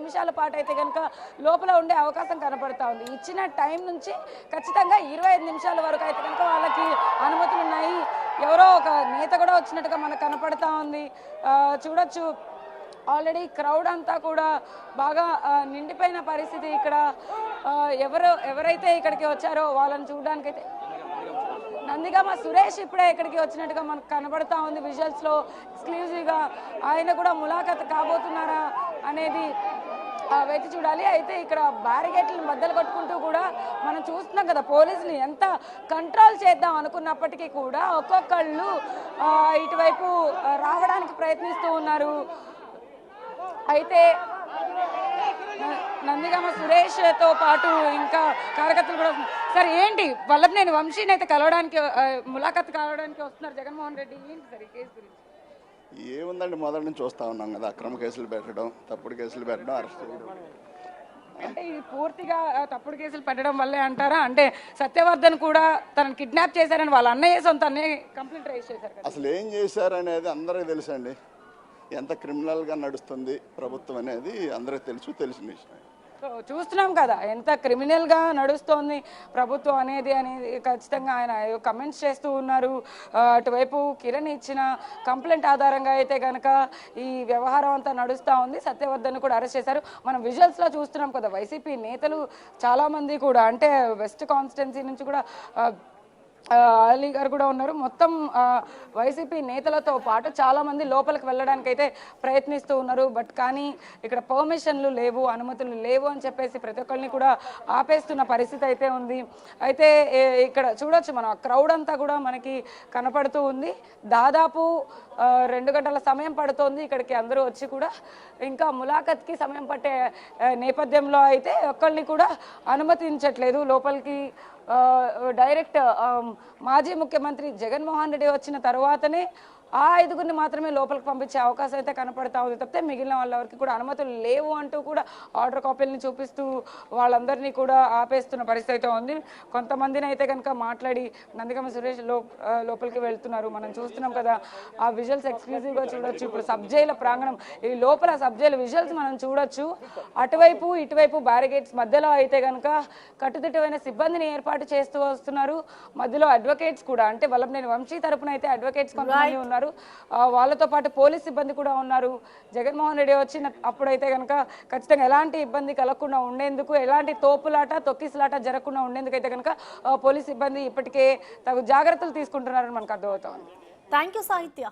నిమిషాల పాటు అయితే కనుక లోపల ఉండే అవకాశం కనపడతా ఉంది. ఇచ్చిన టైం నుంచి ఖచ్చితంగా 25 నిమిషాల వరకు అయితే కనుక వాళ్ళకి అనుమతులు ఉన్నాయి. ఎవరో ఒక నేత కూడా వచ్చినట్టుగా మనకు కనపడతా ఉంది. చూడొచ్చు ఆల్రెడీ క్రౌడ్ అంతా కూడా బాగా నిండిపోయిన పరిస్థితి. ఇక్కడ ఎవరైతే ఇక్కడికి వచ్చారో వాళ్ళని చూడడానికైతే నందిగామ సురేష్ ఇప్పుడే ఇక్కడికి వచ్చినట్టుగా మనకు కనబడతా ఉంది విజువల్స్లో. ఎక్స్క్లూజివ్గా ఆయన కూడా ములాఖత్ కాబోతున్నారా అనేది వేచి చూడాలి. అయితే ఇక్కడ బ్యారిగేట్లను బద్దలు కొట్టుకుంటూ కూడా మనం చూస్తున్నాం కదా, పోలీసులు ఎంత కంట్రోల్ చేద్దాం అనుకున్నప్పటికీ కూడా ఒక్కొక్కళ్ళు ఇటువైపు రావడానికి ప్రయత్నిస్తూ ఉన్నారు. అయితే నందిగామ సురేష్తో పాటు ఇంకా కార్యకర్తలు కూడా సార్ ఏంటి వల్లభనేని వంశీని అయితే కలవడానికి ములాఖత్ కావడానికి వస్తున్నారు జగన్మోహన్ రెడ్డి, ఏంటి సార్ ఈ కేసు గురించి? ఏముందండి, మొదటి నుంచి చూస్తూ ఉన్నాం కదా, అక్రమ కేసులు పెట్టడం, తప్పుడు కేసులు పెట్టడం, అరెస్ట్ చేయడం. అంటే ఇది పూర్తిగా తప్పుడు కేసులు పెట్టడం వల్లే అంటారా? అంటే సత్యవర్ధన్ కూడా తనని కిడ్నాప్ చేశారని వాళ్ళ అన్నయ్య సొంత అన్నయ్య కంప్లైంట్ రైజ్ చేశారు. అసలు ఏం చేశారనేది అందరికీ తెలుసండి. ఎంత క్రిమినల్గా నడుస్తుంది ప్రభుత్వం అనేది అందరికీ తెలిసిన విషయం. చూస్తున్నాం కదా ఎంత క్రిమినల్గా నడుస్తోంది ప్రభుత్వం అనేది ఖచ్చితంగా ఆయన కమెంట్స్ చేస్తూ ఉన్నారు. అటువైపు కిరణ్ ఇచ్చిన కంప్లైంట్ ఆధారంగా అయితే కనుక ఈ వ్యవహారం అంతా నడుస్తూ ఉంది. సత్యవర్ధన్ కూడా అరెస్ట్ చేశారు. మనం విజువల్స్లో చూస్తున్నాం కదా, వైసీపీ నేతలు చాలామంది కూడా అంటే వెస్ట్ కాన్స్టిట్యున్సీ నుంచి కూడా అలీ గారు కూడా ఉన్నారు. మొత్తం వైసీపీ నేతలతో పాటు చాలామంది లోపలికి వెళ్ళడానికి అయితే ప్రయత్నిస్తూ ఉన్నారు. బట్ కానీ ఇక్కడ పర్మిషన్లు లేవు, అనుమతులు లేవు అని చెప్పేసి ప్రతి ఒక్కరిని కూడా ఆపేస్తున్న పరిస్థితి అయితే ఉంది. అయితే ఇక్కడ చూడొచ్చు మనం క్రౌడ్ అంతా కూడా మనకి కనపడుతూ ఉంది. దాదాపు 2 గంటల సమయం పడుతోంది ఇక్కడికి అందరూ వచ్చి కూడా. ఇంకా ములాఖత్కి సమయం పట్టే నేపథ్యంలో అయితే ఒక్కరిని కూడా అనుమతించట్లేదు లోపలికి. డైరెక్ట్ మాజీ ముఖ్యమంత్రి జగన్మోహన్ రెడ్డి వచ్చిన తర్వాతనే ఆ 5గురిని మాత్రమే లోపలికి పంపించే అవకాశం అయితే కనపడతా ఉంది. తప్పితే మిగిలిన వాళ్ళకి కూడా అనుమతులు లేవు అంటూ కూడా ఆర్డర్ కాపీలని చూపిస్తూ వాళ్ళందరినీ కూడా ఆపేస్తున్న పరిస్థితి అయితే ఉంది. కొంతమందిని అయితే కనుక మాట్లాడి నందిగామ సురేష్ లోపలికి వెళ్తున్నారు. మనం చూస్తున్నాం కదా ఆ విజువల్స్ ఎక్స్క్లూజివ్గా చూడొచ్చు. ఇప్పుడు సబ్జైల ప్రాంగణం, ఈ లోపల సబ్జైల విజువల్స్ మనం చూడొచ్చు. అటువైపు ఇటువైపు బ్యారిగేట్స్ మధ్యలో అయితే కనుక కట్టుదిట్టమైన సిబ్బందిని ఏర్పాటు చేస్తూ వస్తున్నారు. మధ్యలో అడ్వకేట్స్ కూడా, అంటే వల్లభనేని వంశీ తరపున అయితే అడ్వకేట్స్ కొంతమంది ఉన్నారు, వాళ్ళతో పాటు పోలీస్ సిబ్బంది కూడా ఉన్నారు. జగన్మోహన్ రెడ్డి వచ్చిన అప్పుడైతే కనుక ఖచ్చితంగా ఎలాంటి ఇబ్బంది కలగకుండా ఉండేందుకు, ఎలాంటి తోపులాట తొక్కిసలాట జరగకుండా ఉండేందుకు అయితే కనుక పోలీస్ సిబ్బంది ఇప్పటికే తగు జాగ్రత్తలు తీసుకుంటున్నారని మనకు అర్థమవుతా ఉంది. థ్యాంక్ యూ సాహిత్య.